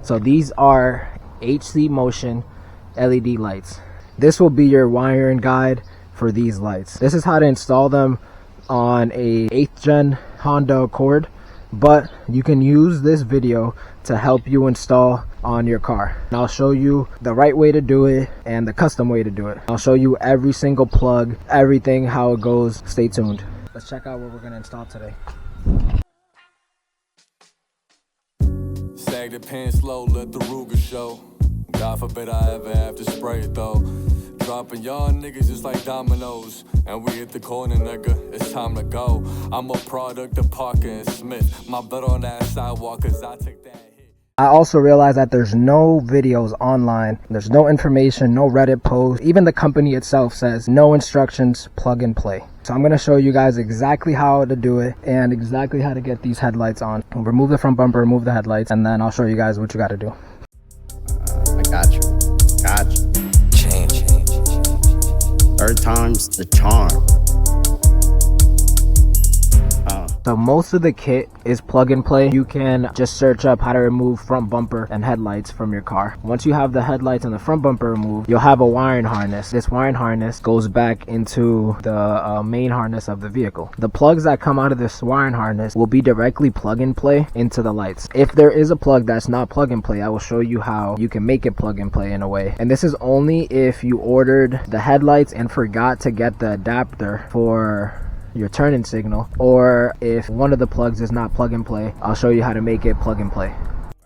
So these are Hcmotion LED lights. This will be your wiring guide for these lights. This is how to install them on a 8th gen Honda Accord, but you can use this video to help you install on your car. And I'll show you the right way to do it and the custom way to do it. I'll show you every single plug, everything, how it goes. Stay tuned. Let's check out what we're gonna install today. Sag the pen slow, let the Ruger show. God forbid I ever have to spray it though. Dropping y'all niggas just like dominoes. And we hit the corner, nigga, it's time to go. I'm a product of Parker and Smith. My blood on that sidewalk, cause I take that hit. I also realized that there's no videos online. There's no information, no Reddit post. Even the company itself says no instructions, plug and play. So I'm going to show you guys exactly how to do it and exactly how to get these headlights on. Remove the front bumper, remove the headlights, and then I'll show you guys what you got to do. I got you. Third time's the charm. So most of the kit is plug and play. You can just search up how to remove front bumper and headlights from your car. Once you have the headlights and the front bumper removed, you'll have a wiring harness. This wiring harness goes back into the main harness of the vehicle. The plugs that come out of this wiring harness will be directly plug and play into the lights. If there is a plug that's not plug and play, I will show you how you can make it plug and play in a way. And this is only if you ordered the headlights and forgot to get the adapter for your turning signal, or if one of the plugs is not plug and play. I'll show you how to make it plug and play.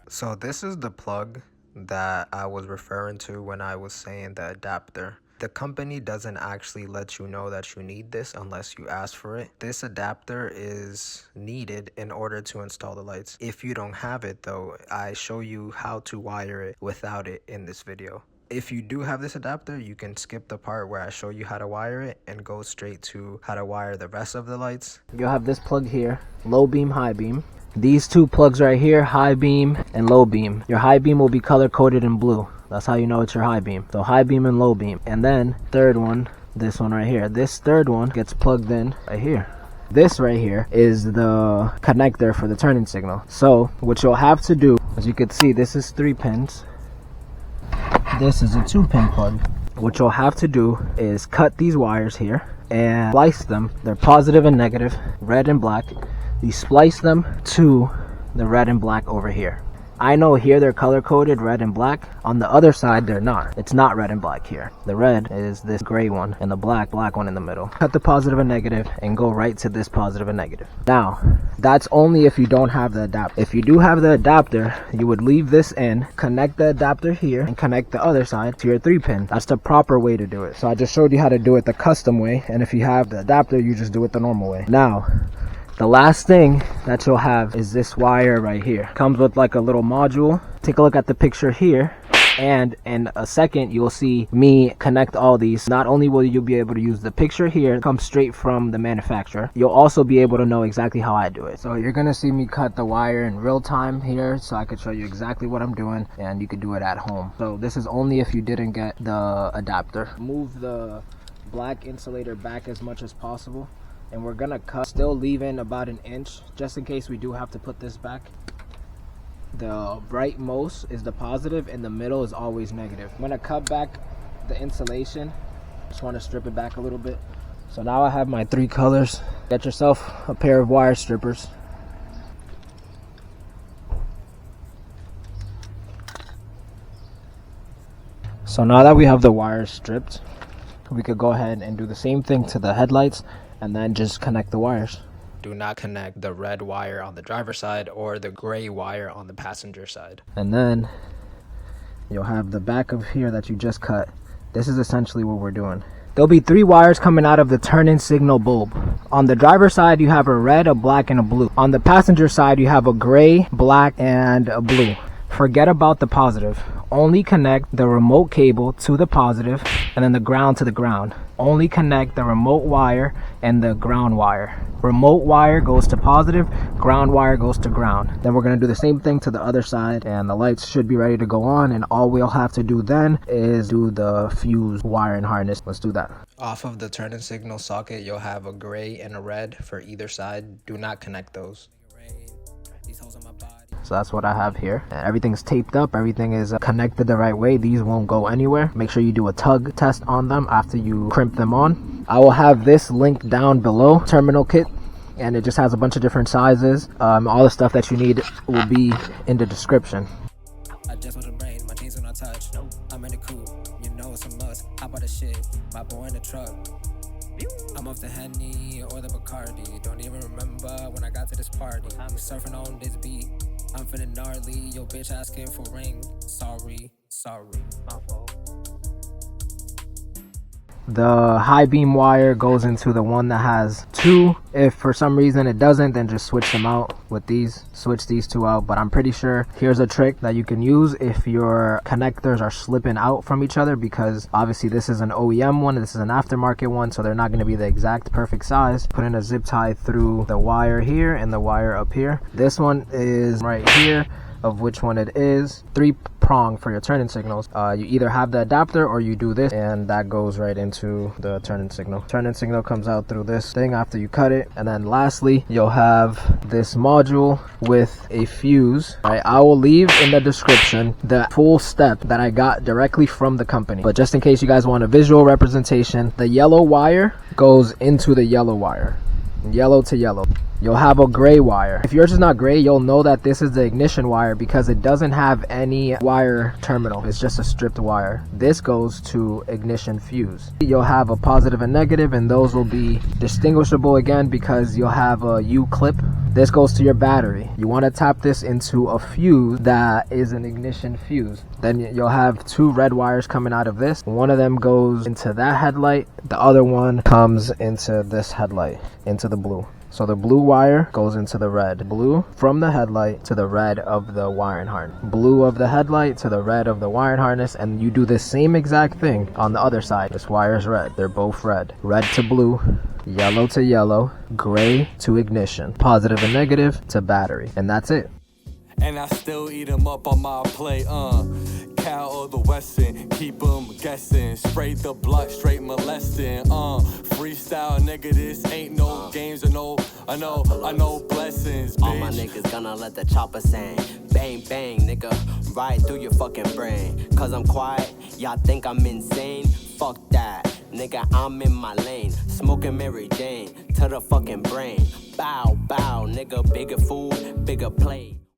So this is the plug that I was referring to when I was saying the adapter. The company doesn't actually let you know that you need this unless you ask for it. This adapter is needed in order to install the lights. If you don't have it though, I show you how to wire it without it in this video. If you do have this adapter, you can skip the part where I show you how to wire it and go straight to how to wire the rest of the lights. You'll have this plug here, low beam, high beam. These two plugs right here, high beam and low beam. Your high beam will be color coded in blue. That's how you know it's your high beam. So high beam and low beam. And then third one, this one right here. This third one gets plugged in right here. This right here is the connector for the turning signal. So what you'll have to do, as you can see, this is 3 pins. This is a 2-pin plug. What you'll have to do is cut these wires here and splice them. They're positive and negative, red and black. You splice them to the red and black over here. I know here they're color coded red and black. On the other side they're not. It's not red and black here. The red is this gray one and the black one in the middle. Cut the positive and negative and go right to this positive and negative. Now that's only if you don't have the adapter. If you do have the adapter, you would leave this in, connect the adapter here, and connect the other side to your 3-pin. That's the proper way to do it. So I just showed you how to do it the custom way, and if you have the adapter, you just do it the normal way. Now the last thing that you'll have is this wire right here. Comes with like a little module. Take a look at the picture here, and in a second you'll see me connect all these. Not only will you be able to use the picture here, come straight from the manufacturer, you'll also be able to know exactly how I do it. So you're gonna see me cut the wire in real time here, so I could show you exactly what I'm doing, and you could do it at home. So this is only if you didn't get the adapter. Move the black insulator back as much as possible, and we're gonna cut, still leaving about 1 inch just in case we do have to put this back. The rightmost is the positive and the middle is always negative. I'm gonna cut back the insulation. Just want to strip it back a little bit. So now I have my 3 colors. Get yourself a pair of wire strippers. So now that we have the wires stripped, we could go ahead and do the same thing to the headlights and then just connect the wires. Do not connect the red wire on the driver's side or the gray wire on the passenger side. And then you'll have the back of here that you just cut. This is essentially what we're doing. There'll be 3 wires coming out of the turn-in signal bulb. On the driver's side, you have a red, a black, and a blue. On the passenger side, you have a gray, black, and a blue. Forget about the positive. Only connect the remote cable to the positive and then the ground to the ground. Only connect the remote wire and the ground wire. Remote wire goes to positive, ground wire goes to ground. Then we're going to do the same thing to the other side, and the lights should be ready to go on, and all we'll have to do then is do the fuse wire and harness. Let's do that. Off of the turn-in signal socket, you'll have a gray and a red for either side. Do not connect those. So that's what I have here. Everything's taped up, everything is connected the right way. These won't go anywhere. Make sure you do a tug test on them after you crimp them on. I will have this link down below, terminal kit, and it just has a bunch of different sizes. All the stuff that you need will be in the description. I just want to brain, my jeans when I touch. I'm in the coupe, you know it's a must. Hop out of shit, my boy in the truck. I'm off the Henny or the Bacardi. Don't even remember when I got to this party. I'm surfing on this beat, I'm feeling gnarly. Yo bitch asking for ring. Sorry, my fault. The high beam wire goes into the one that has 2. If for some reason it doesn't, then just switch them out with these. Switch these 2 out. But I'm pretty sure here's a trick that you can use if your connectors are slipping out from each other, because obviously this is an OEM one, this is an aftermarket one, so they're not going to be the exact perfect size. Put in a zip tie through the wire here and the wire up here. This one is right here, of which one it is. 3-prong for your turning signals. You either have the adapter or you do this, and that goes right into the turning signal. Turning signal comes out through this thing after you cut it. And then lastly, you'll have this module with a fuse. Alright, I will leave in the description the full step that I got directly from the company, but just in case you guys want a visual representation, the yellow wire goes into the yellow wire, yellow to yellow. You'll have a gray wire. If yours is not gray, you'll know that this is the ignition wire because it doesn't have any wire terminal. It's just a stripped wire. This goes to ignition fuse. You'll have a positive and negative, and those will be distinguishable again because you'll have a U clip. This goes to your battery. You want to tap this into a fuse that is an ignition fuse. Then you'll have 2 red wires coming out of this. One of them goes into that headlight. The other one comes into this headlight, into the blue. So the blue wire goes into the red. Blue from the headlight to the red of the wiring harness. Blue of the headlight to the red of the wiring harness. And you do the same exact thing on the other side. This wire is red. They're both red. Red to blue, yellow to yellow, gray to ignition, positive and negative to battery. And that's it. And I still eat them up on my plate, Cal or the Westin, keep them guessing. Spray the block, straight molesting, freestyle, nigga, this ain't no games or I know blessings, bitch. All my niggas gonna let the chopper sing. Bang, bang, nigga, right through your fucking brain. Cause I'm quiet, y'all think I'm insane. Fuck that, nigga, I'm in my lane. Smoking Mary Jane to the fucking brain. Bow, bow, nigga, bigger food, bigger plate.